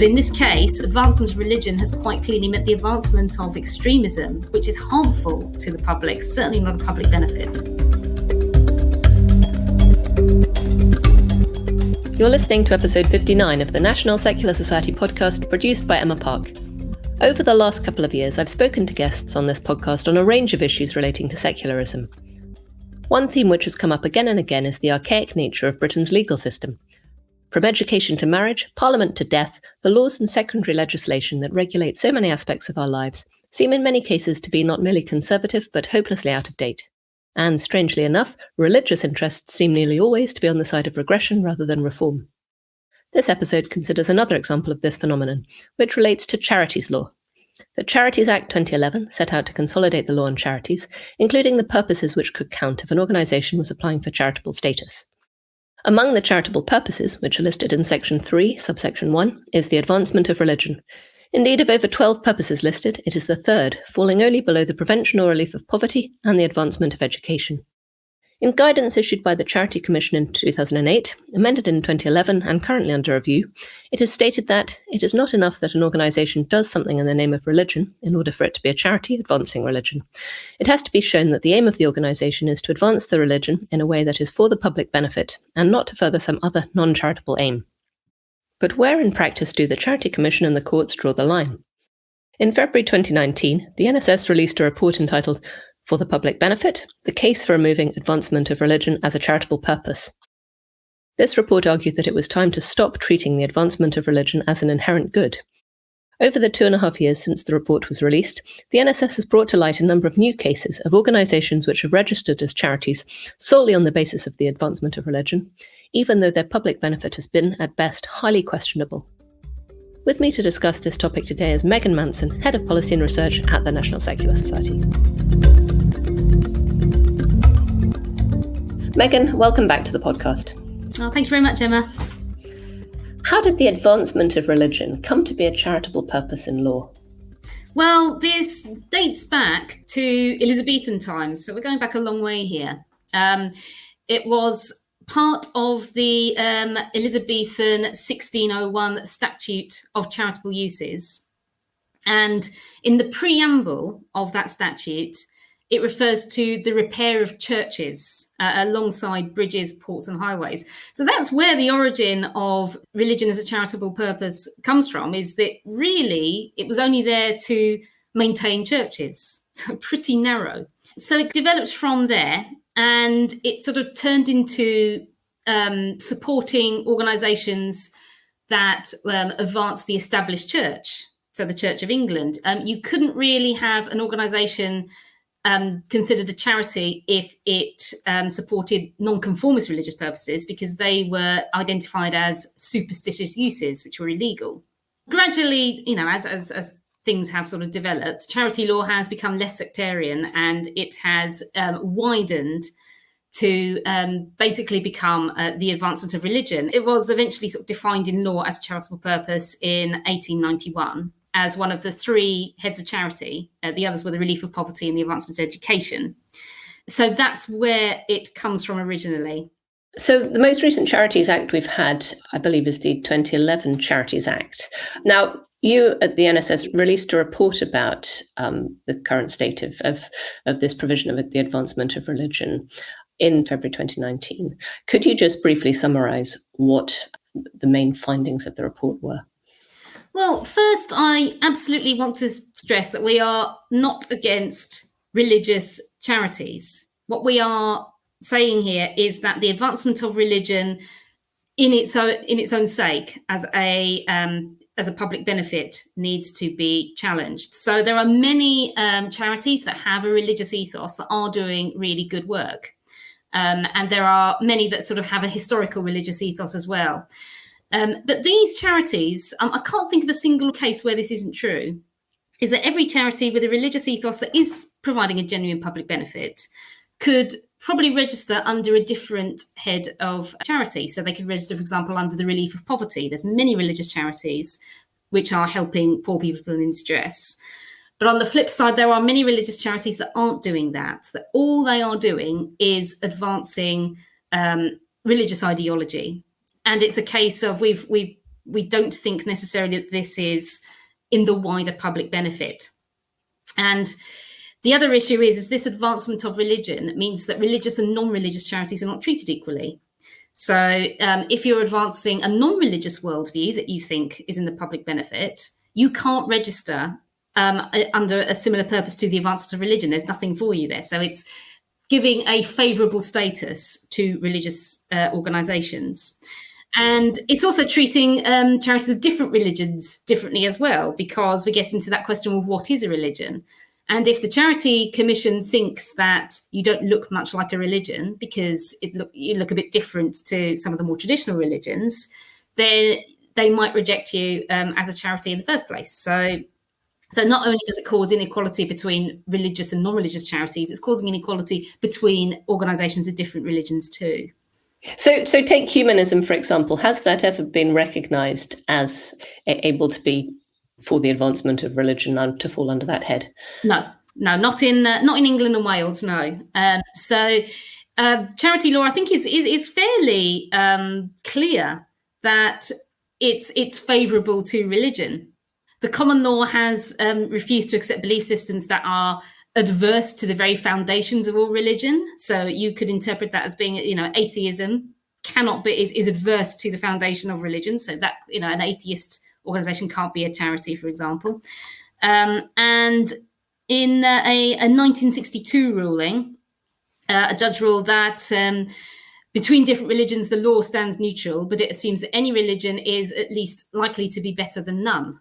But in this case, advancement of religion has quite clearly meant the advancement of extremism, which is harmful to the public, certainly not a public benefit. You're listening to episode 59 of the National Secular Society podcast produced by Emma Park. Over the last couple of years, I've spoken to guests on this podcast on a range of issues relating to secularism. One theme which has come up again and again is the archaic nature of Britain's legal system. From education to marriage, parliament to death, the laws and secondary legislation that regulate so many aspects of our lives seem in many cases to be not merely conservative but hopelessly out of date. And strangely enough, religious interests seem nearly always to be on the side of regression rather than reform. This episode considers another example of this phenomenon, which relates to charities law. The Charities Act 2011 set out to consolidate the law on charities, including the purposes which could count if an organisation was applying for charitable status. Among the charitable purposes, which are listed in Section 3, Subsection 1, is the advancement of religion. Indeed, of over 12 purposes listed, it is the third, falling only below the prevention or relief of poverty and the advancement of education. In guidance issued by the Charity Commission in 2008, amended in 2011 and currently under review, it is stated that it is not enough that an organisation does something in the name of religion in order for it to be a charity advancing religion. It has to be shown that the aim of the organisation is to advance the religion in a way that is for the public benefit and not to further some other non-charitable aim. But where in practice do the Charity Commission and the courts draw the line? In February 2019, the NSS released a report entitled For the Public Benefit, the Case for Removing Advancement of Religion as a Charitable Purpose. This report argued that it was time to stop treating the advancement of religion as an inherent good. Over the 2.5 years since the report was released, the NSS has brought to light a number of new cases of organisations which have registered as charities solely on the basis of the advancement of religion, even though their public benefit has been, at best, highly questionable. With me to discuss this topic today is Megan Manson, Head of Policy and Research at the National Secular Society. Megan, welcome back to the podcast. Oh, thank you very much, Emma. How did the advancement of religion come to be a charitable purpose in law? Well, this dates back to Elizabethan times, so we're going back a long way here. It was part of the Elizabethan 1601 Statute of Charitable Uses. And in the preamble of that statute, it refers to the repair of churches alongside bridges, ports and highways. So that's where the origin of religion as a charitable purpose comes from, is that really it was only there to maintain churches. So pretty narrow. So it developed from there and it sort of turned into supporting organisations that advanced the established church. So the Church of England. You couldn't really have an organisation considered a charity if it supported non-conformist religious purposes, because they were identified as superstitious uses, which were illegal. Gradually, as things have sort of developed, charity law has become less sectarian and it has widened to basically become the advancement of religion. It was eventually sort of defined in law as a charitable purpose in 1891. As one of the three heads of charity. The others were the relief of poverty and the advancement of education. So that's where it comes from originally. So the most recent Charities Act we've had, I believe, is the 2011 Charities Act. Now, you at the NSS released a report about the current state of this provision of the advancement of religion in February 2019. Could you just briefly summarise what the main findings of the report were? Well, first, I absolutely want to stress that we are not against religious charities. What we are saying here is that the advancement of religion in its own sake as a public benefit needs to be challenged. So there are many charities that have a religious ethos that are doing really good work. And there are many that sort of have a historical religious ethos as well. But these charities, I can't think of a single case where this isn't true, is that every charity with a religious ethos that is providing a genuine public benefit could probably register under a different head of charity. So they could register, for example, under the relief of poverty. There's many religious charities which are helping poor people in distress. But on the flip side, there are many religious charities that aren't doing that all they are doing is advancing religious ideology. And it's a case of we've we don't think necessarily that this is in the wider public benefit. And the other issue is this advancement of religion means that religious and non-religious charities are not treated equally. So if you're advancing a non-religious worldview that you think is in the public benefit, you can't register under a similar purpose to the advancement of religion. There's nothing for you there. So it's giving a favourable status to religious organisations. And it's also treating charities of different religions differently as well, because we get into that question of what is a religion. And if the Charity Commission thinks that you don't look much like a religion because you look a bit different to some of the more traditional religions, then they might reject you as a charity in the first place. So not only does it cause inequality between religious and non-religious charities, it's causing inequality between organisations of different religions too. So take humanism, for example. Has that ever been recognised as able to be for the advancement of religion and to fall under that head? No, not in England and Wales. No. So charity law, I think, is fairly clear that it's favourable to religion. The common law has refused to accept belief systems that are adverse to the very foundations of all religion. So you could interpret that as being, atheism is adverse to the foundation of religion. So that, an atheist organisation can't be a charity, for example. And in a 1962 ruling, a judge ruled that between different religions, the law stands neutral, but it assumes that any religion is at least likely to be better than none.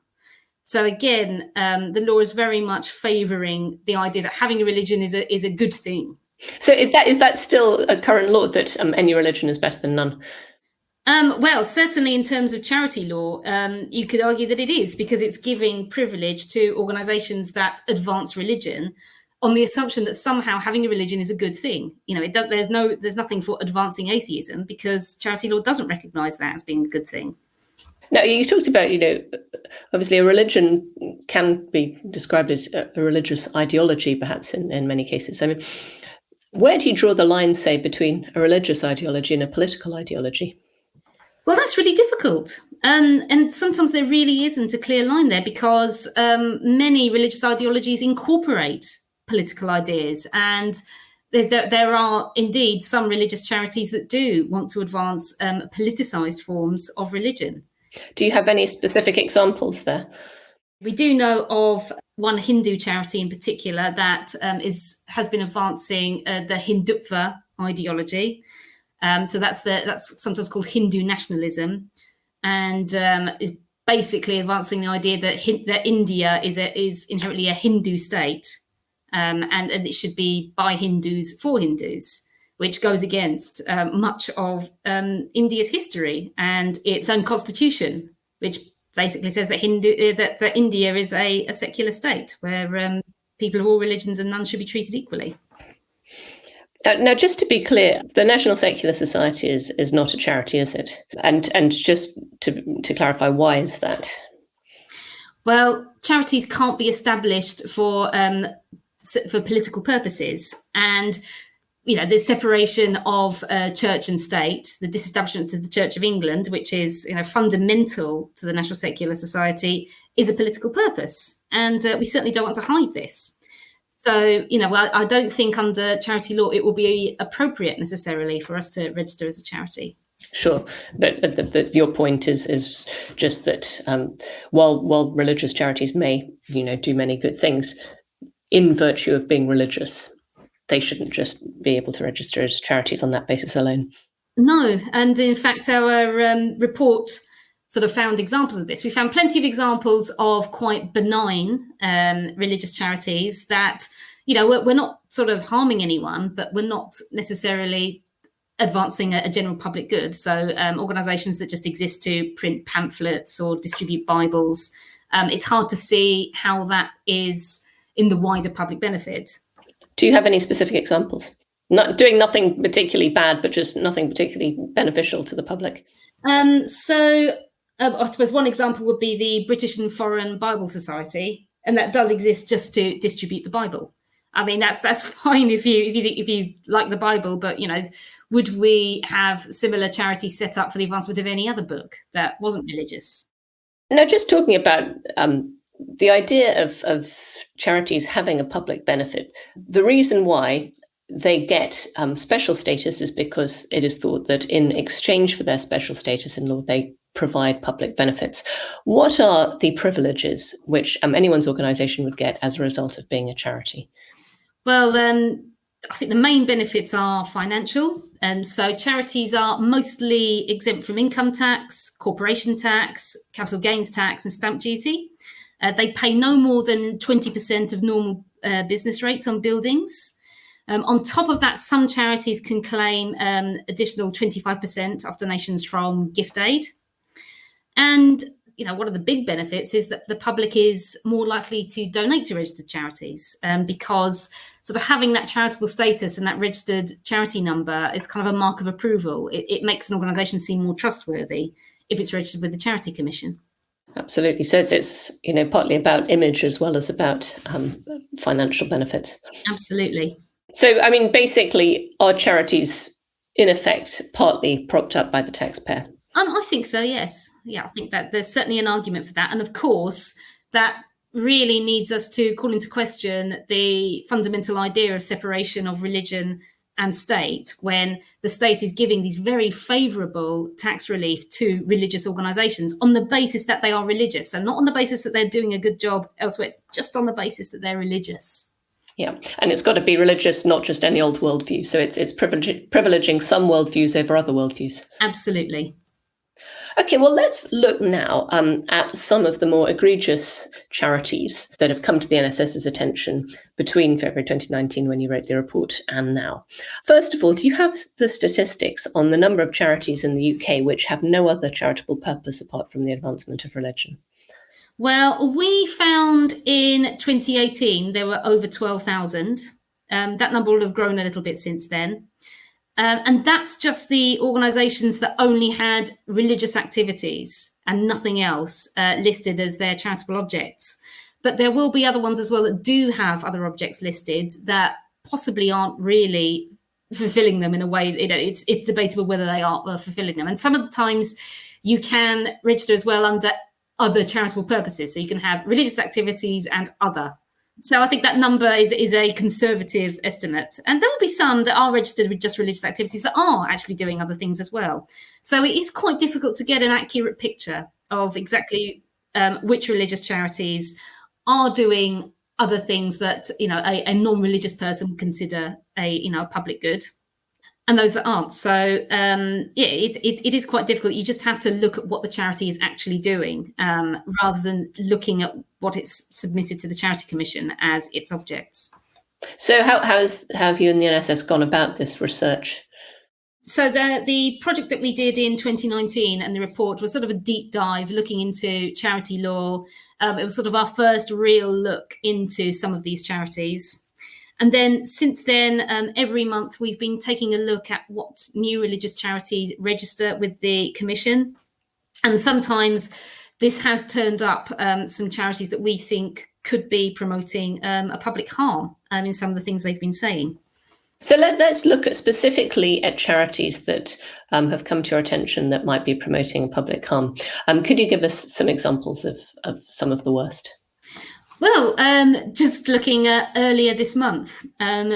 So again, the law is very much favouring the idea that having a religion is a good thing. So is that still a current law, that any religion is better than none? Well, certainly in terms of charity law, you could argue that it is, because it's giving privilege to organisations that advance religion on the assumption that somehow having a religion is a good thing. There's nothing for advancing atheism, because charity law doesn't recognise that as being a good thing. Now, you talked about, obviously a religion can be described as a religious ideology, perhaps in many cases. I mean, where do you draw the line, say, between a religious ideology and a political ideology? Well, that's really difficult. And sometimes there really isn't a clear line there, because many religious ideologies incorporate political ideas. And there are indeed some religious charities that do want to advance politicised forms of religion. Do you have any specific examples there? We do know of one Hindu charity in particular that has been advancing the Hindutva ideology. So that's sometimes called Hindu nationalism, and is basically advancing the idea that India is inherently a Hindu state, and it should be by Hindus for Hindus, which goes against much of India's history and its own constitution, which basically says that India is a secular state where people of all religions and none should be treated equally. Now, just to be clear, the National Secular Society is not a charity, is it? And just to clarify, why is that? Well, charities can't be established for political purposes, and the separation of church and state, the disestablishment of the Church of England, which is fundamental to the National Secular Society, is a political purpose, and we certainly don't want to hide this. So, I don't think under charity law it will be appropriate necessarily for us to register as a charity. Sure, but your point is just that while religious charities may do many good things, in virtue of being religious, they shouldn't just be able to register as charities on that basis alone. No, and in fact our report sort of found examples of this. We found plenty of examples of quite benign religious charities that, we're not sort of harming anyone, but we're not necessarily advancing a general public good. So organisations that just exist to print pamphlets or distribute Bibles, it's hard to see how that is in the wider public benefit. Do you have any specific examples? Not doing nothing particularly bad, but just nothing particularly beneficial to the public. I suppose one example would be the British and Foreign Bible Society, and that does exist just to distribute the Bible. I mean, that's fine if you like the Bible, but would we have similar charities set up for the advancement of any other book that wasn't religious? Now, just talking about the idea of charities having a public benefit, the reason why they get special status is because it is thought that in exchange for their special status in law, they provide public benefits. What are the privileges which anyone's organisation would get as a result of being a charity? Well, I think the main benefits are financial. And so charities are mostly exempt from income tax, corporation tax, capital gains tax, and stamp duty. They pay no more than 20% of normal business rates on buildings. On top of that, some charities can claim additional 25% of donations from gift aid. And one of the big benefits is that the public is more likely to donate to registered charities because sort of having that charitable status and that registered charity number is kind of a mark of approval. It makes an organisation seem more trustworthy if it's registered with the Charity Commission. Absolutely. So it's partly about image as well as about financial benefits. Absolutely. So, I mean, basically, are charities, in effect, partly propped up by the taxpayer? I think so, yes. Yeah, I think that there's certainly an argument for that. And of course, that really needs us to call into question the fundamental idea of separation of religion and state when the state is giving these very favourable tax relief to religious organisations on the basis that they are religious. So not on the basis that they're doing a good job elsewhere, it's just on the basis that they're religious. Yeah, and it's got to be religious, not just any old worldview. So it's privileging some worldviews over other worldviews. Absolutely. Okay, well, let's look now at some of the more egregious charities that have come to the NSS's attention between February 2019, when you wrote the report, and now. First of all, do you have the statistics on the number of charities in the UK which have no other charitable purpose apart from the advancement of religion? Well, we found in 2018 there were over 12,000. That number will have grown a little bit since then. And that's just the organisations that only had religious activities and nothing else listed as their charitable objects. But there will be other ones as well that do have other objects listed that possibly aren't really fulfilling them in a way. It's debatable whether they are fulfilling them. And some of the times you can register as well under other charitable purposes. So you can have religious activities and other. So I think that number is a conservative estimate. And there will be some that are registered with just religious activities that are actually doing other things as well. So it is quite difficult to get an accurate picture of exactly which religious charities are doing other things that, a non-religious person would consider a public good, and those that aren't. So it is quite difficult. You just have to look at what the charity is actually doing rather than looking at what it's submitted to the Charity Commission as its objects. So how have you and the NSS gone about this research? So the project that we did in 2019 and the report was sort of a deep dive looking into charity law. It was sort of our first real look into some of these charities. And then since then, every month we've been taking a look at what new religious charities register with the Commission. And sometimes this has turned up some charities that we think could be promoting a public harm in some of the things they've been saying. So let's look specifically at charities that have come to your attention that might be promoting public harm. Could you give us some examples of some of the worst? Well, just looking at earlier this month,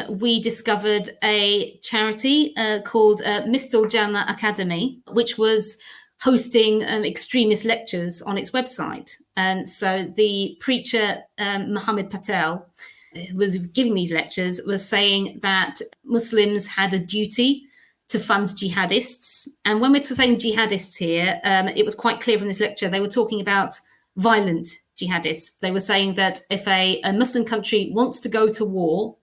we discovered a charity called Miftul Jannah Academy, which was hosting extremist lectures on its website. And so the preacher, Mohammed Patel, who was giving these lectures, was saying that Muslims had a duty to fund jihadists. And when we're saying jihadists here, it was quite clear from this lecture, they were talking about violent jihadists. They were saying that if a Muslim country wants to go to war,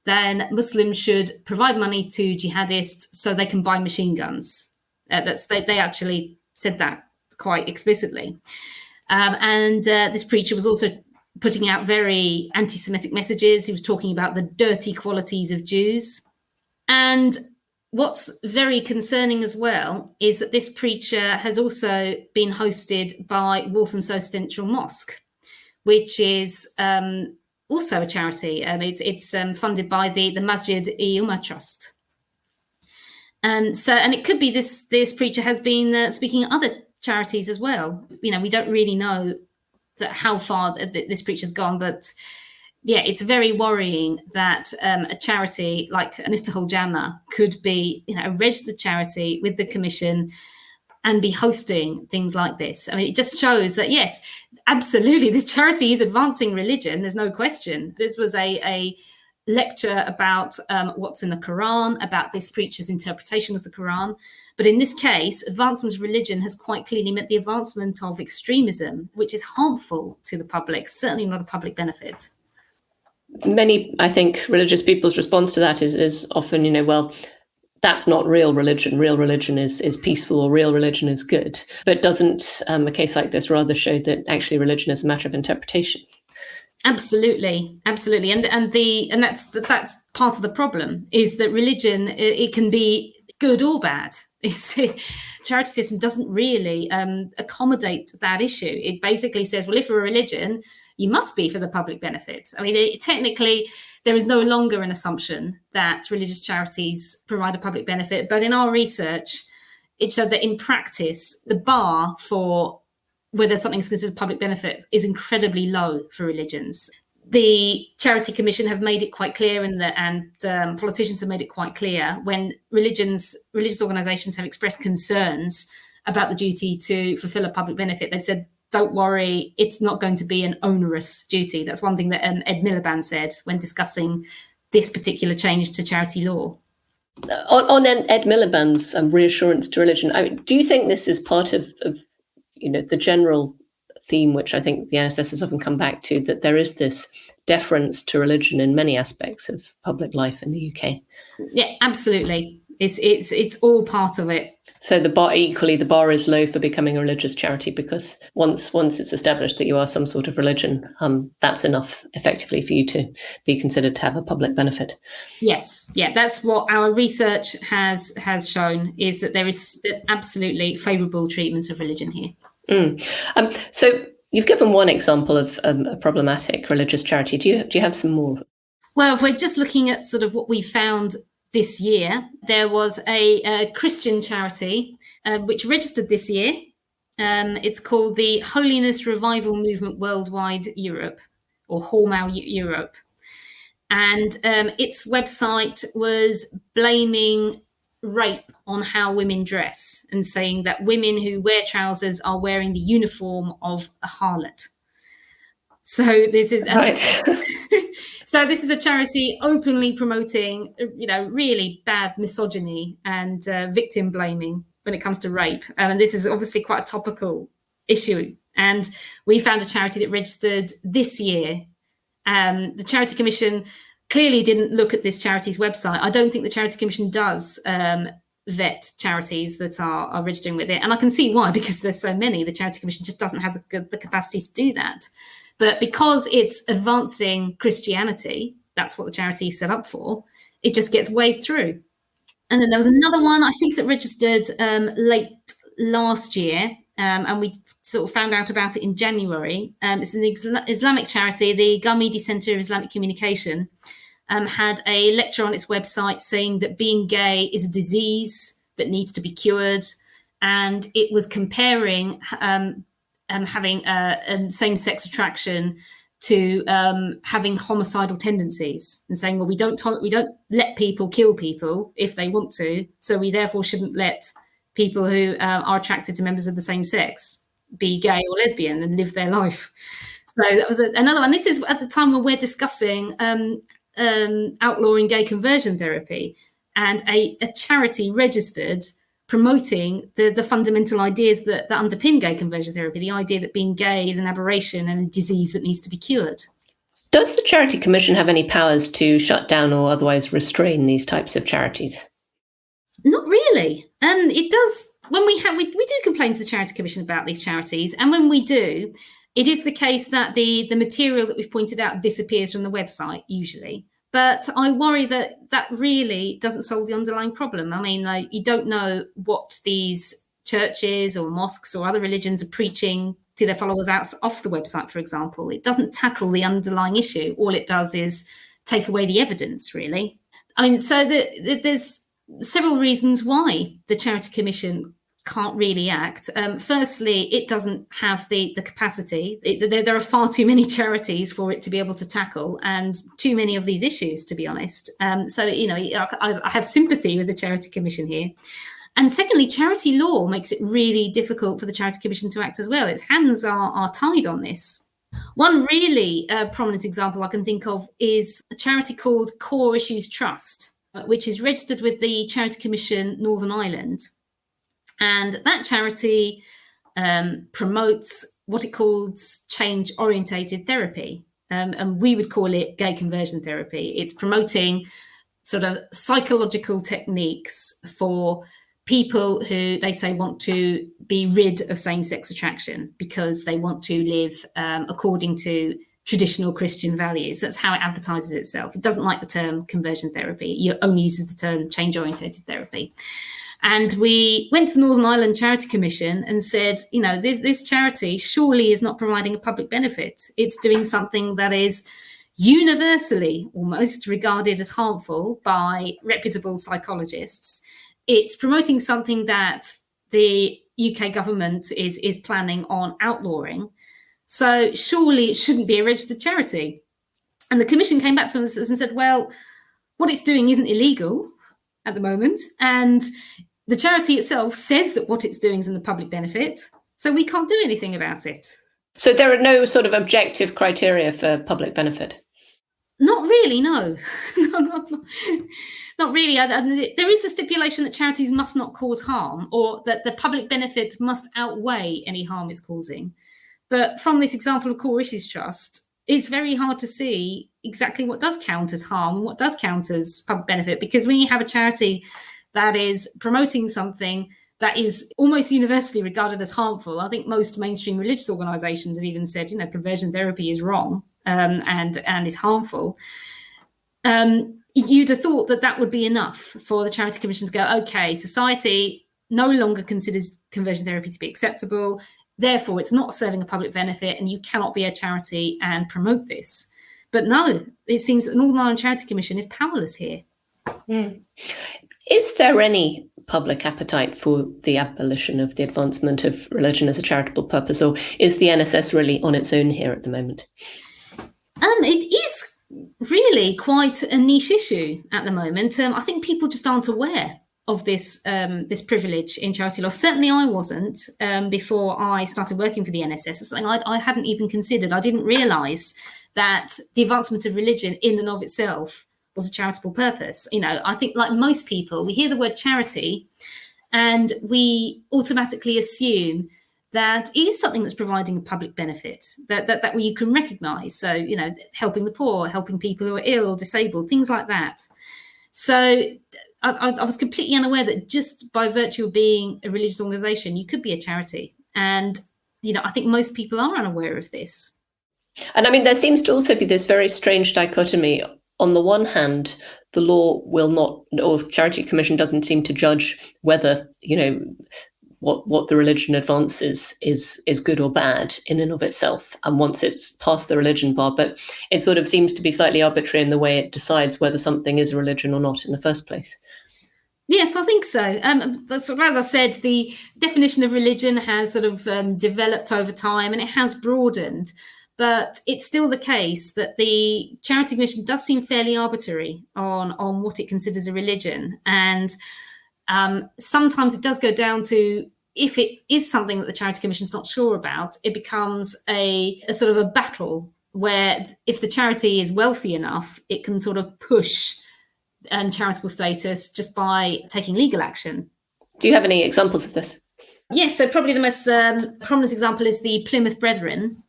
then Muslims should provide money to jihadists so they can buy machine guns. They actually said that quite explicitly. And this preacher was also putting out very anti-Semitic messages. He was talking about the dirty qualities of Jews. And what's very concerning as well is that this preacher has also been hosted by Walthamstow Central Mosque, which is also a charity. It's funded by the Masjid-e-Ummah Trust. And it could be this preacher has been speaking at other charities as well. We don't really know how far this preacher's gone, but yeah, it's very worrying that a charity like Miftahul Jannah could be, a registered charity with the Commission and be hosting things like this. I mean, it just shows that, yes, absolutely, this charity is advancing religion. There's no question. This was a lecture about what's in the Quran, about this preacher's interpretation of the Quran. But in this case, advancement of religion has quite clearly meant the advancement of extremism, which is harmful to the public, certainly not a public benefit. Many, I think, religious people's response to that is often, well, that's not real religion. Real religion is peaceful, or real religion is good. But doesn't a case like this rather show that actually religion is a matter of interpretation? Absolutely, and that's part of the problem, is that religion, it can be good or bad. Charity system doesn't really accommodate that issue. It basically says, well, if you're a religion, you must be for the public benefit. I mean, technically, there is no longer an assumption that religious charities provide a public benefit. But in our research, it showed that in practice, the bar for whether something's considered public benefit is incredibly low for religions. The Charity Commission have made it quite clear, and politicians have made it quite clear, when religious organisations have expressed concerns about the duty to fulfil a public benefit, they've said, don't worry, it's not going to be an onerous duty. That's one thing that Ed Miliband said when discussing this particular change to charity law. On Ed Miliband's reassurance to religion, do you think this is part of the general theme, which I think the NSS has often come back to, that there is this deference to religion in many aspects of public life in the UK? Yeah, absolutely. It's all part of it. So the bar is low for becoming a religious charity, because once it's established that you are some sort of religion, that's enough effectively for you to be considered to have a public benefit. Yes, yeah, that's what our research has shown, is that there's absolutely favourable treatment of religion here. So you've given one example of a problematic religious charity. Do you have some more? Well, if we're just looking at sort of what we found this year, there was a Christian charity which registered this year. It's called the Holiness Revival Movement Worldwide Europe, or HORMAU Europe. And its website was blaming rape on how women dress, and saying that women who wear trousers are wearing the uniform of a harlot. So this is right. So this is a charity openly promoting, really bad misogyny and victim blaming when it comes to rape. And this is obviously quite a topical issue. And we found a charity that registered this year. The Charity Commission clearly didn't look at this charity's website. I don't think the Charity Commission does vet charities that are registering with it. And I can see why, because there's so many. The Charity Commission just doesn't have the capacity to do that. But because it's advancing Christianity, that's what the charity is set up for, it just gets waved through. And then there was another one, I think, that registered late last year, and we sort of found out about it in January. It's an Islamic charity, the Ghamidi Centre of Islamic Communication, had a lecture on its website saying that being gay is a disease that needs to be cured. And it was comparing having same-sex attraction to having homicidal tendencies, and saying, well, we don't let people kill people if they want to, so we therefore shouldn't let people who are attracted to members of the same sex be gay or lesbian and live their life. So that was another one. This is at the time when we're discussing outlawing gay conversion therapy, and a charity registered promoting the fundamental ideas that underpin gay conversion therapy, the idea that being gay is an aberration and a disease that needs to be cured. Does the Charity Commission have any powers to shut down or otherwise restrain these types of charities? Not really. It does. When we do complain to the Charity Commission about these charities, and when we do, it is the case that the material that we've pointed out disappears from the website usually. But I worry that really doesn't solve the underlying problem. I mean, you don't know what these churches or mosques or other religions are preaching to to their followers out off the website, for example. It doesn't tackle the underlying issue. All it does is take away the evidence, really. I mean, so there's several reasons why the Charity Commission can't really act. Firstly, it doesn't have the capacity. There are far too many charities for it to be able to tackle, and too many of these issues, to be honest. So, I have sympathy with the Charity Commission here. And secondly, charity law makes it really difficult for the Charity Commission to act as well. Its hands are tied on this. One really prominent example I can think of is a charity called Core Issues Trust, which is registered with the Charity Commission Northern Ireland. And that charity promotes what it calls change-orientated therapy. And we would call it gay conversion therapy. It's promoting sort of psychological techniques for people who they say want to be rid of same-sex attraction because they want to live according to traditional Christian values. That's how it advertises itself. It doesn't like the term conversion therapy. It only uses the term change-orientated therapy. And we went to the Northern Ireland Charity Commission and said, this charity surely is not providing a public benefit. It's doing something that is universally almost regarded as harmful by reputable psychologists. It's promoting something that the UK government is planning on outlawing. So surely it shouldn't be a registered charity. And the Commission came back to us and said, well, what it's doing isn't illegal at the moment. And the charity itself says that what it's doing is in the public benefit. So we can't do anything about it. So there are no sort of objective criteria for public benefit? Not really, no. Not really. There is a stipulation that charities must not cause harm, or that the public benefit must outweigh any harm it's causing. But from this example of Core Issues Trust, it's very hard to see exactly what does count as harm and what does count as public benefit. Because when you have a charity that is promoting something that is almost universally regarded as harmful, I think most mainstream religious organisations have even said, conversion therapy is wrong and is harmful. You'd have thought that would be enough for the Charity Commission to go, okay, society no longer considers conversion therapy to be acceptable, therefore it's not serving a public benefit and you cannot be a charity and promote this. But no, it seems that the Northern Ireland Charity Commission is powerless here. Is there any public appetite for the abolition of the advancement of religion as a charitable purpose, or is the NSS really on its own here at the moment? It is really quite a niche issue at the moment. I think people just aren't aware of this privilege in charity law. Certainly I wasn't before I started working for the NSS. It was something I hadn't even considered. I didn't realise that the advancement of religion in and of itself was a charitable purpose. I think like most people, we hear the word charity and we automatically assume that it is something that's providing a public benefit, that you can recognise. So, helping the poor, helping people who are ill or disabled, things like that. So I was completely unaware that just by virtue of being a religious organisation, you could be a charity. And, I think most people are unaware of this. And I mean, there seems to also be this very strange dichotomy. On the one hand, the law will not, or Charity Commission doesn't seem to judge whether, what the religion advances is good or bad in and of itself, and once it's past the religion bar, but it sort of seems to be slightly arbitrary in the way it decides whether something is a religion or not in the first place. Yes, I think so. As I said, the definition of religion has sort of developed over time and it has broadened, but it's still the case that the Charity Commission does seem fairly arbitrary on what it considers a religion. And sometimes it does go down to, if it is something that the Charity Commission is not sure about, it becomes a sort of a battle where if the charity is wealthy enough, it can sort of push charitable status just by taking legal action. Do you have any examples of this? Yes, so probably the most prominent example is the Plymouth Brethren.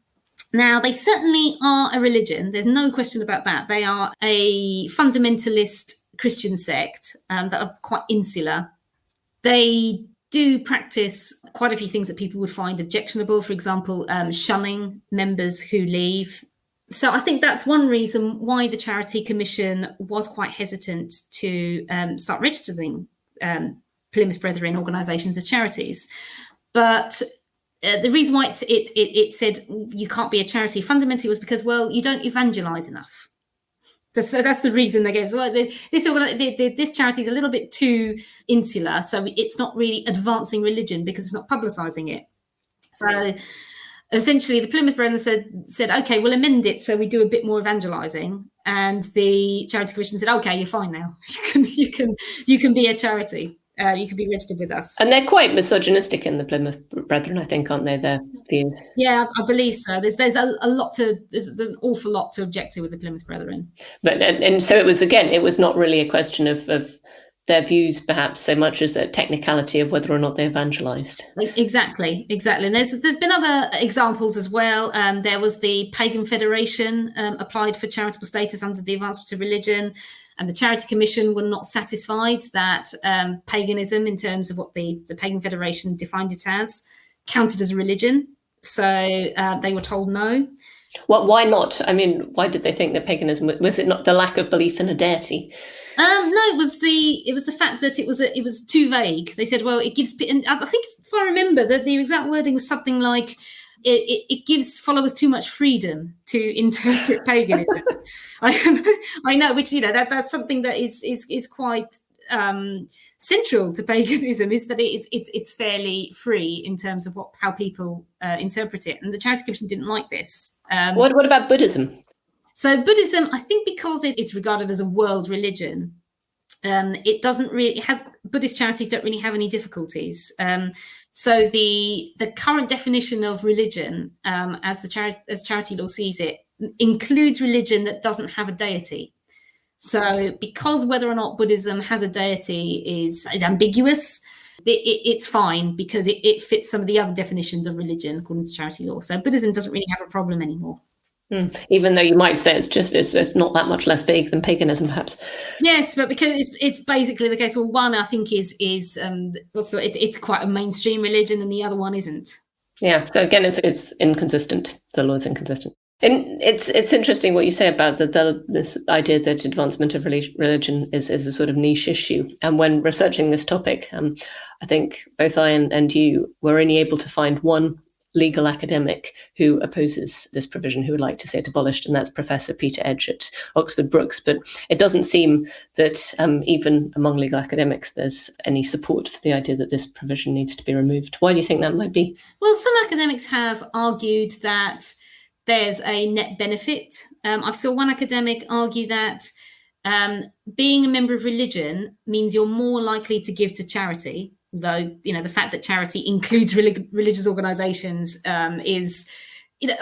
Now, they certainly are a religion. There's no question about that. They are a fundamentalist Christian sect that are quite insular. They do practice quite a few things that people would find objectionable, for example, shunning members who leave. So I think that's one reason why the Charity Commission was quite hesitant to start registering Plymouth Brethren organisations as charities. But the reason why it said you can't be a charity fundamentally was because, well, you don't evangelize enough. That's the reason they gave us. Well, this charity is a little bit too insular, so it's not really advancing religion because it's not publicising it. So essentially, the Plymouth Brethren said, okay, we'll amend it so we do a bit more evangelising. And the Charity Commission said, okay, you're fine now. You can be a charity. You can be registered with us. And they're quite misogynistic in the Plymouth Brethren, I think, aren't they? Their views. Yeah, I believe so. There's an awful lot to object to with the Plymouth Brethren. But and so it was not really a question of their views, perhaps so much as a technicality of whether or not they evangelized. Exactly. And there's been other examples as well. There was the Pagan Federation applied for charitable status under the Advancement of Religion, and the Charity Commission were not satisfied that paganism, in terms of what the Pagan Federation defined it as, counted as a religion. So they were told no. Well, why not? I mean, why did they think that paganism, was it not the lack of belief in a deity? No, it was the fact that it was too vague. They said, well, it gives, and I think if I remember that the exact wording was something like, it gives followers too much freedom to interpret paganism. I know, which, that's something that is quite central to paganism, is that it's fairly free in terms of how people interpret it. And the Charity Commission didn't like this. What about Buddhism? So Buddhism, I think because it's regarded as a world religion, Buddhist charities don't really have any difficulties. So the current definition of religion, as charity law sees it, includes religion that doesn't have a deity. So because whether or not Buddhism has a deity is ambiguous, it's fine because it fits some of the other definitions of religion according to charity law. So Buddhism doesn't really have a problem anymore. Even though you might say it's not that much less vague than paganism, perhaps. Yes, but because it's basically the case. Well, one I think is it's quite a mainstream religion, and the other one isn't. Yeah. So again, it's inconsistent. The law is inconsistent. And it's interesting what you say about this idea that advancement of religion is a sort of niche issue. And when researching this topic, I think both I and you were only able to find one legal academic who opposes this provision, who would like to see it abolished, and that's Professor Peter Edge at Oxford Brookes. But it doesn't seem that even among legal academics there's any support for the idea that this provision needs to be removed. Why do you think that might be? Well, some academics have argued that there's a net benefit. I've saw one academic argue that being a member of religion means you're more likely to give to charity, though the fact that charity includes religious organisations is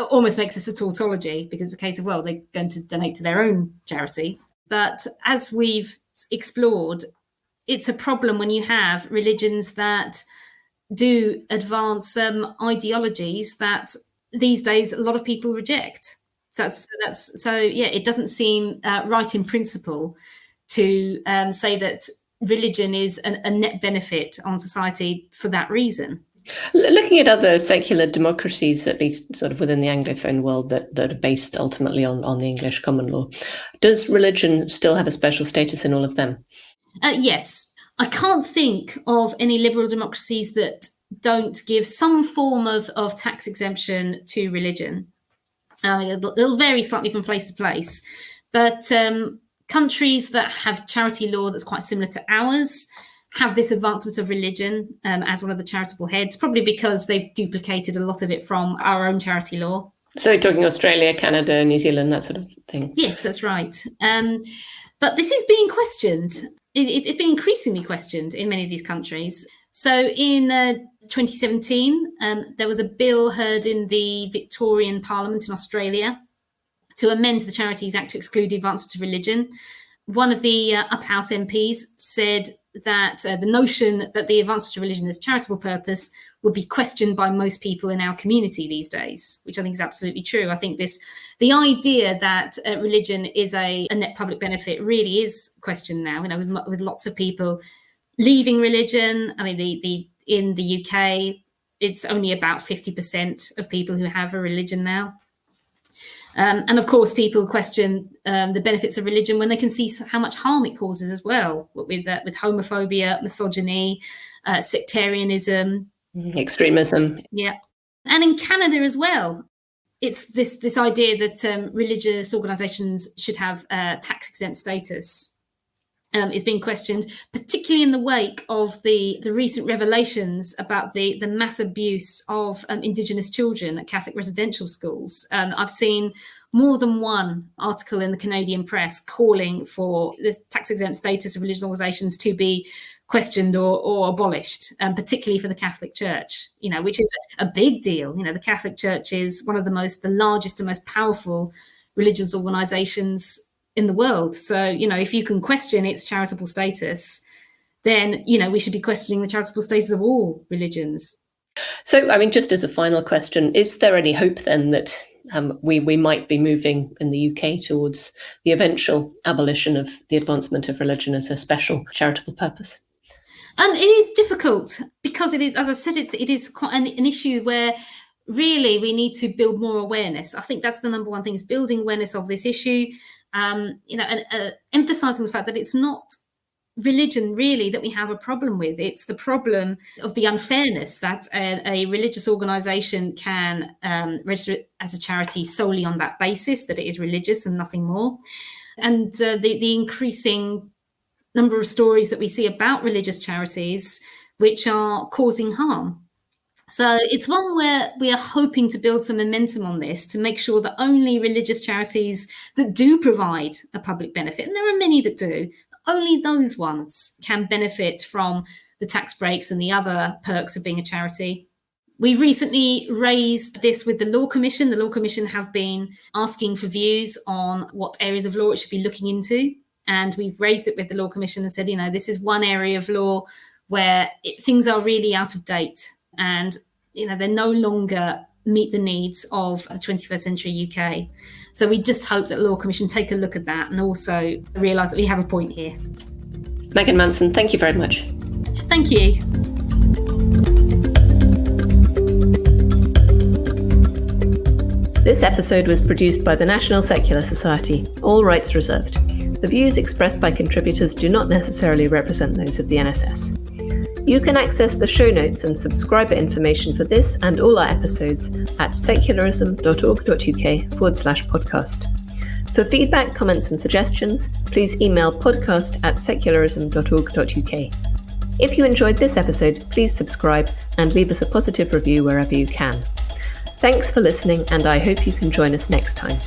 almost makes this a tautology, because it's a case of, well, they're going to donate to their own charity. But as we've explored, it's a problem when you have religions that do advance ideologies that these days a lot of people reject. It doesn't seem right in principle to say that religion is a net benefit on society for that reason. Looking at other secular democracies, at least sort of within the Anglophone world, that are based ultimately on the English common law, does religion still have a special status in all of them? Yes. I can't think of any liberal democracies that don't give some form of tax exemption to religion. It'll vary slightly from place to place, but countries that have charity law that's quite similar to ours have this advancement of religion as one of the charitable heads, probably because they've duplicated a lot of it from our own charity law. So you're talking Australia, Canada, New Zealand, that sort of thing? Yes, that's right. But this is being questioned. It's been increasingly questioned in many of these countries. So in 2017, there was a bill heard in the Victorian Parliament in Australia to amend the Charities Act to exclude the advancement of religion. One of the upper house MPs said that the notion that the advancement of religion as charitable purpose would be questioned by most people in our community these days, which I think is absolutely true. I think the idea that religion is a net public benefit really is questioned now, with lots of people leaving religion. I mean, in the UK, it's only about 50% of people who have a religion now. And of course, people question the benefits of religion when they can see how much harm it causes as well, with homophobia, misogyny, sectarianism, extremism. Yeah. And in Canada as well, it's this idea that religious organisations should have tax-exempt status. Is being questioned, particularly in the wake of the recent revelations about the mass abuse of Indigenous children at Catholic residential schools. I've seen more than one article in the Canadian press calling for the tax-exempt status of religious organisations to be questioned or abolished, particularly for the Catholic Church, which is a big deal. The Catholic Church is one of the largest and most powerful religious organisations in the world. So, if you can question its charitable status, then, we should be questioning the charitable status of all religions. So, just as a final question, is there any hope then that we might be moving in the UK towards the eventual abolition of the advancement of religion as a special charitable purpose? And it is difficult because it is, as I said, it is quite an issue where really we need to build more awareness. I think that's the number one thing, is building awareness of this issue. And emphasising the fact that it's not religion really that we have a problem with. It's the problem of the unfairness that a religious organisation can register as a charity solely on that basis, that it is religious and nothing more. And the increasing number of stories that we see about religious charities which are causing harm. So it's one where we are hoping to build some momentum on this to make sure that only religious charities that do provide a public benefit, and there are many that do, only those ones can benefit from the tax breaks and the other perks of being a charity. We've recently raised this with the Law Commission. The Law Commission have been asking for views on what areas of law it should be looking into. And we've raised it with the Law Commission and said, this is one area of law where things are really out of date. And, they no longer meet the needs of the 21st century UK. So we just hope that the Law Commission take a look at that and also realise that we have a point here. Megan Manson, thank you very much. Thank you. This episode was produced by the National Secular Society, all rights reserved. The views expressed by contributors do not necessarily represent those of the NSS. You can access the show notes and subscriber information for this and all our episodes at secularism.org.uk/podcast. For feedback, comments and suggestions, please email podcast@secularism.org.uk. If you enjoyed this episode, please subscribe and leave us a positive review wherever you can. Thanks for listening, and I hope you can join us next time.